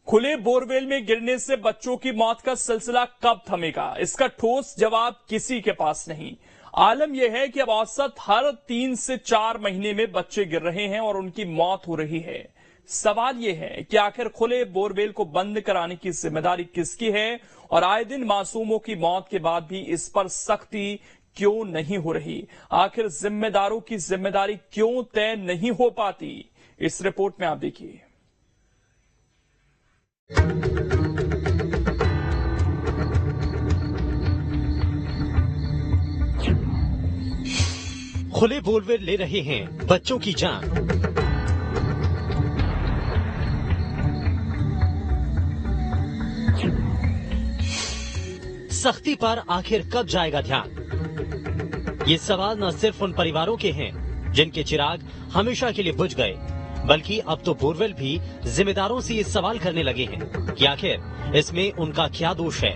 खुले बोरवेल में गिरने से बच्चों की मौत का सिलसिला कब थमेगा, इसका ठोस जवाब किसी के पास नहीं। आलम यह है कि अब औसत हर 3 से 4 महीने में बच्चे गिर रहे हैं और उनकी मौत हो रही है। सवाल यह है कि आखिर खुले बोरवेल को बंद कराने की जिम्मेदारी किसकी है और आए दिन मासूमों की मौत के बाद भी इस पर सख्ती क्यों नहीं हो रही? आखिर जिम्मेदारों की जिम्मेदारी क्यों तय नहीं हो पाती? इस रिपोर्ट में आप देखिए। खुले बोरवेल ले रहे हैं बच्चों की जान। सख्ती पर आखिर कब जाएगा ध्यान? ये सवाल न सिर्फ उन परिवारों के हैं जिनके चिराग हमेशा के लिए बुझ गए, बल्कि अब तो बोरवेल भी जिम्मेदारों से ये सवाल करने लगे हैं कि आखिर इसमें उनका क्या दोष है।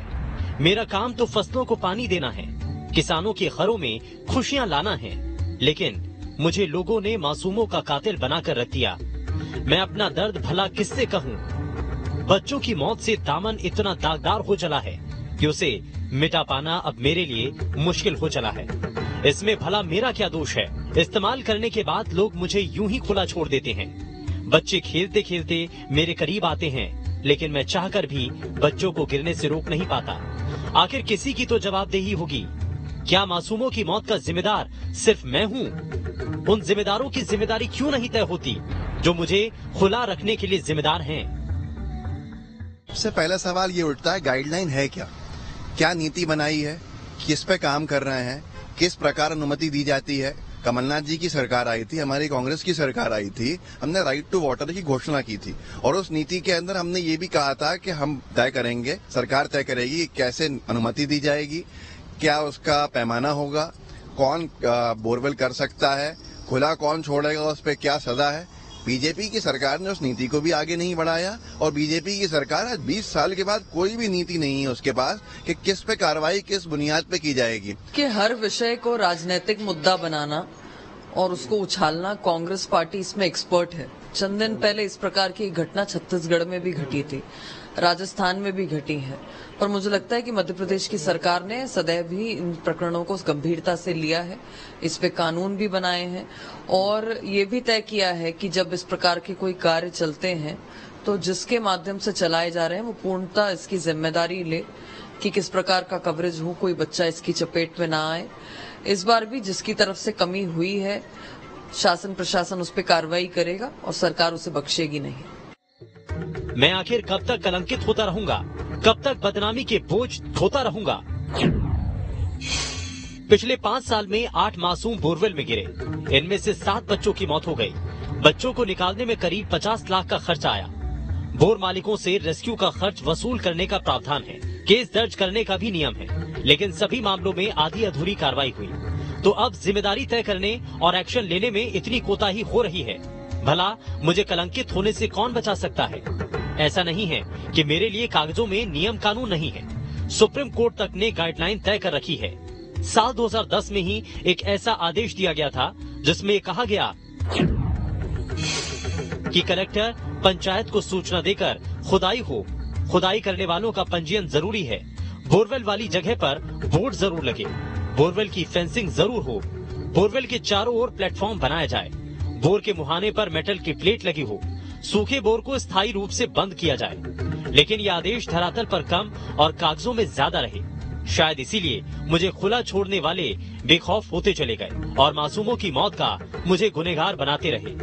मेरा काम तो फसलों को पानी देना है, किसानों के घरों में खुशियां लाना है, लेकिन मुझे लोगों ने मासूमों का कातिल बनाकर रख दिया। मैं अपना दर्द भला किससे कहूँ? बच्चों की मौत से दामन इतना दागदार हो चला है कि उसे मिटा पाना अब मेरे लिए मुश्किल हो चला है। इसमें भला मेरा क्या दोष है? इस्तेमाल करने के बाद लोग मुझे यूं ही खुला छोड़ देते हैं। बच्चे खेलते खेलते मेरे करीब आते हैं, लेकिन मैं चाहकर भी बच्चों को गिरने से रोक नहीं पाता। आखिर किसी की तो जवाबदेही होगी। क्या मासूमों की मौत का जिम्मेदार सिर्फ मैं हूँ? उन जिम्मेदारों की जिम्मेदारी क्यों नहीं तय होती जो मुझे खुला रखने के लिए जिम्मेदार हैं? सबसे पहला सवाल ये उठता है, गाइडलाइन है क्या? क्या नीति बनाई है? किस पे काम कर रहे हैं? किस प्रकार अनुमति दी जाती है? कमलनाथ जी की सरकार आई थी, हमारी कांग्रेस की सरकार आई थी, हमने राइट टू वाटर की घोषणा की थी और उस नीति के अंदर हमने ये भी कहा था कि हम तय करेंगे, सरकार तय करेगी कैसे अनुमति दी जाएगी, क्या उसका पैमाना होगा, कौन बोरवेल कर सकता है, खुला कौन छोड़ेगा, उस पर क्या सजा है। बीजेपी की सरकार ने उस नीति को भी आगे नहीं बढ़ाया और बीजेपी की सरकार आज 20 साल के बाद कोई भी नीति नहीं है उसके पास कि किस पे कार्रवाई किस बुनियाद पे की जाएगी। कि हर विषय को राजनीतिक मुद्दा बनाना और उसको उछालना, कांग्रेस पार्टी इसमें एक्सपर्ट है। चंद दिन पहले इस प्रकार की घटना छत्तीसगढ़ में भी घटी थी, राजस्थान में भी घटी है, और मुझे लगता है कि मध्य प्रदेश की सरकार ने सदैव ही इन प्रकरणों को गंभीरता से लिया है, इस पे कानून भी बनाए हैं और ये भी तय किया है कि जब इस प्रकार के कोई कार्य चलते हैं तो जिसके माध्यम से चलाए जा रहे हैं वो पूर्णतः इसकी जिम्मेदारी ले कि किस प्रकार का कवरेज हो, कोई बच्चा इसकी चपेट में ना आए। इस बार भी जिसकी तरफ से कमी हुई है, शासन प्रशासन उस पर कार्रवाई करेगा और सरकार उसे बख्शेगी नहीं। मैं आखिर कब तक कलंकित होता रहूंगा? कब तक बदनामी के बोझ ढोता रहूंगा? पिछले 5 साल में 8 मासूम बोरवेल में गिरे, इनमें से 7 बच्चों की मौत हो गई। बच्चों को निकालने में करीब 50 लाख का खर्च आया। बोर मालिकों से रेस्क्यू का खर्च वसूल करने का प्रावधान है, केस दर्ज करने का भी नियम है, लेकिन सभी मामलों में आधी अधूरी कार्रवाई हुई। तो अब जिम्मेदारी तय करने और एक्शन लेने में इतनी कोताही हो रही है, भला मुझे कलंकित होने से कौन बचा सकता है? ऐसा नहीं है कि मेरे लिए कागजों में नियम कानून नहीं है। सुप्रीम कोर्ट तक ने गाइडलाइन तय कर रखी है। साल 2010 में ही एक ऐसा आदेश दिया गया था जिसमें कहा गया कि कलेक्टर पंचायत को सूचना देकर खुदाई करने वालों का पंजीयन जरूरी है। बोरवेल वाली जगह पर बोर्ड जरूर लगे, बोरवेल की फेंसिंग जरूर हो, बोरवेल के चारों ओर प्लेटफॉर्म बनाया जाए, बोर के मुहाने पर मेटल की प्लेट लगी हो, सूखे बोर को स्थायी रूप से बंद किया जाए। लेकिन ये आदेश धरातल पर कम और कागजों में ज्यादा रहे। शायद इसीलिए मुझे खुला छोड़ने वाले बेखौफ होते चले गए और मासूमों की मौत का मुझे गुनहगार बनाते रहे।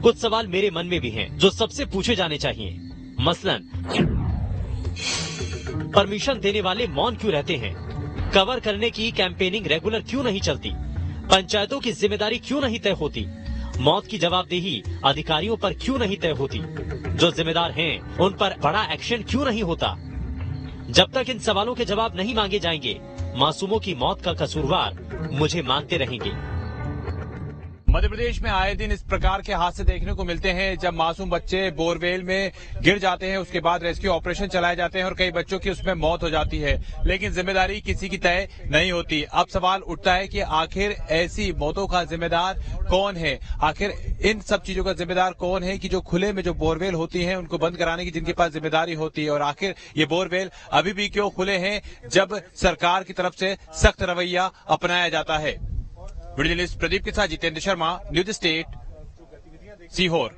कुछ सवाल मेरे मन में भी हैं जो सबसे पूछे जाने चाहिए। मसलन, परमिशन देने वाले मौन क्यों रहते हैं? कवर करने की कैंपेनिंग रेगुलर क्यों नहीं चलती? पंचायतों की जिम्मेदारी क्यों नहीं तय होती? मौत की जवाबदेही अधिकारियों पर क्यों नहीं तय होती? जो जिम्मेदार हैं उन पर बड़ा एक्शन क्यों नहीं होता? जब तक इन सवालों के जवाब नहीं मांगे जाएंगे, मासूमों की मौत का कसूरवार मुझे मानते रहेंगे। मध्य प्रदेश में आए दिन इस प्रकार के हादसे देखने को मिलते हैं जब मासूम बच्चे बोरवेल में गिर जाते हैं, उसके बाद रेस्क्यू ऑपरेशन चलाए जाते हैं और कई बच्चों की उसमें मौत हो जाती है, लेकिन जिम्मेदारी किसी की तय नहीं होती। अब सवाल उठता है कि आखिर ऐसी मौतों का जिम्मेदार कौन है, आखिर इन सब चीजों का जिम्मेदार कौन है कि जो खुले में जो बोरवेल होती हैं उनको बंद कराने की जिनके पास जिम्मेदारी होती है, और आखिर ये बोरवेल अभी भी क्यों खुले हैं जब सरकार की तरफ से सख्त रवैया अपनाया जाता है। वीडियो जर्नलिस्ट प्रदीप के साथ जितेंद्र शर्मा, न्यूज स्टेट, सीहोर।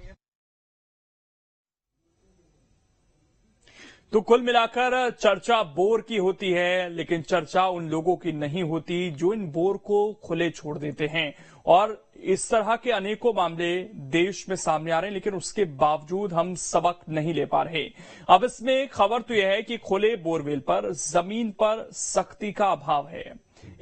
तो कुल मिलाकर चर्चा बोर की होती है, लेकिन चर्चा उन लोगों की नहीं होती जो इन बोर को खुले छोड़ देते हैं। और इस तरह के अनेकों मामले देश में सामने आ रहे हैं, लेकिन उसके बावजूद हम सबक नहीं ले पा रहे। अब इसमें खबर तो यह है कि खुले बोरवेल पर जमीन पर सख्ती का अभाव है।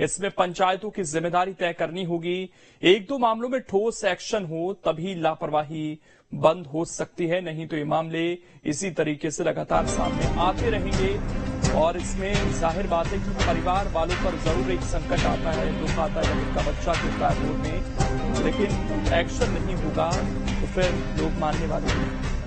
इसमें पंचायतों की जिम्मेदारी तय करनी होगी। एक दो मामलों में ठोस एक्शन हो तभी लापरवाही बंद हो सकती है, नहीं तो ये मामले इसी तरीके से लगातार सामने आते रहेंगे। और इसमें जाहिर बात है कि परिवार वालों पर जरूर एक संकट आता है, दुख आता है जब उनका बच्चा गिरता है रोड में, लेकिन एक्शन नहीं होगा तो फिर लोग मानने वाले नहीं।